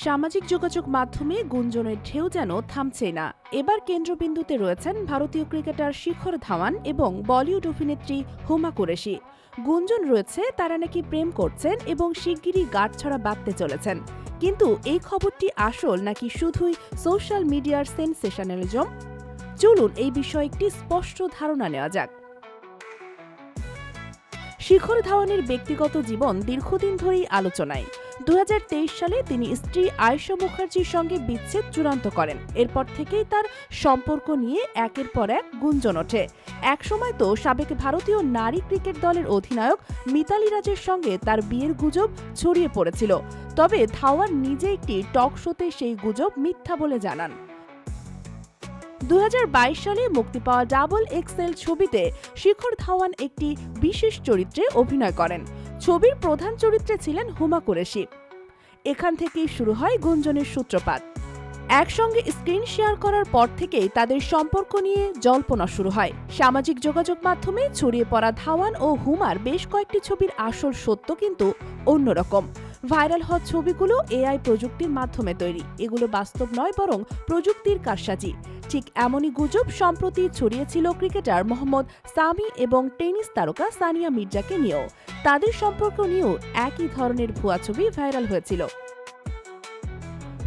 সামাজিক যোগাযোগ মাধ্যমে গুঞ্জনের ঢেউ যেন থামছেই না। এবার কেন্দ্রবিন্দুতে রয়েছেন ভারতীয় ক্রিকেটার শিখর ধাওয়ান এবং বলিউড অভিনেত্রী হুমা কুরেশি। গুঞ্জন রয়েছে তারা নাকি প্রেম করছেন এবং শিগগিরই গাঁটছড়া বাঁধতে চলেছেন। কিন্তু এই খবরটি আসল নাকি শুধুই সোশ্যাল মিডিয়ার সেনসেশনালিজম? চলুন এই বিষয়ে একটি স্পষ্ট ধারণা নেওয়া যাক। শিখর ধাওয়ানের ব্যক্তিগত জীবন দীর্ঘদিন ধরেই আলোচনায়। 2023 সালে তিনি স্ত্রী আয়েশা মুখার্জির সঙ্গে বিচ্ছেদ চূড়ান্ত করেন। এরপর থেকেই তার সম্পর্ক নিয়ে একের পর এক গুঞ্জন ওঠে। একসময় তো সাবেক ভারতীয় নারী ক্রিকেট দলের অধিনায়ক মিতালি রাজের সঙ্গে তার বিয়ের গুজব ছড়িয়ে পড়েছিল। তবে ধাওয়ান নিজে একটি টক শোতে সেই গুজব মিথ্যা বলে জানান। 2022 সালে মুক্তি পাওয়া ডাবল এক্সেল ছবিতে শিখর ধাওয়ান একটি বিশেষ চরিত্রে অভিনয় করেন। ছবির প্রধান চরিত্রে ছিলেন হুমা কুরেশি। এখান থেকেই শুরু হয় গুঞ্জনের সূত্রপাত। একসঙ্গে স্ক্রিন শেয়ার করার পর থেকেই তাদের সম্পর্ক নিয়ে জল্পনা শুরু হয়। সামাজিক যোগাযোগ মাধ্যমে ছড়িয়ে পড়া ধাওয়ান ও হুমার বেশ কয়েকটি ছবির আসল সত্য কিন্তু অন্যরকম। ভাইরাল হওয়া ছবিগুলো এআই প্রযুক্তির মাধ্যমে তৈরি। এগুলো বাস্তব নয়, বরং প্রযুক্তির কারসাজি। ঠিক এমনই গুজব সম্প্রতি ছড়িয়েছিল ক্রিকেটার মোহাম্মদ সামি এবং টেনিস তারকা সানিয়া মির্জাকে নিয়েও। তাদের সম্পর্ক নিয়েও একই ধরনের ভুয়া ছবি ভাইরাল হয়েছিল।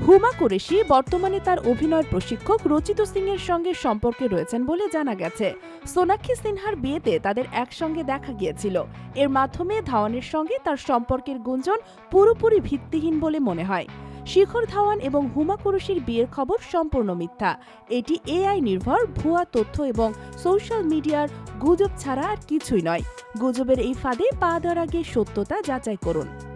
হুমা কুরেশি বর্তমানে তার অভিনয়ের প্রশিক্ষক রচিত সিং এর সঙ্গে সম্পর্কে রয়েছেন বলে জানা গেছে। সোনাক্ষী সিনহার বিয়েতে তাদের একসঙ্গে দেখা গিয়েছিল। এর মাধ্যমে ধাওয়ানের সঙ্গে তার সম্পর্কের গুঞ্জন পুরোপুরি ভিত্তিহীন বলে মনে হয়। শিখর ধাওয়ান এবং হুমা কুরেশির বিয়ের খবর সম্পূর্ণ মিথ্যা। এটি এআই নির্ভর ভুয়া তথ্য এবং সোশ্যাল মিডিয়ার গুজব ছাড়া আর কিছুই নয়। গুজবের এই ফাঁদে পা দেওয়ার আগে সত্যতা যাচাই করুন।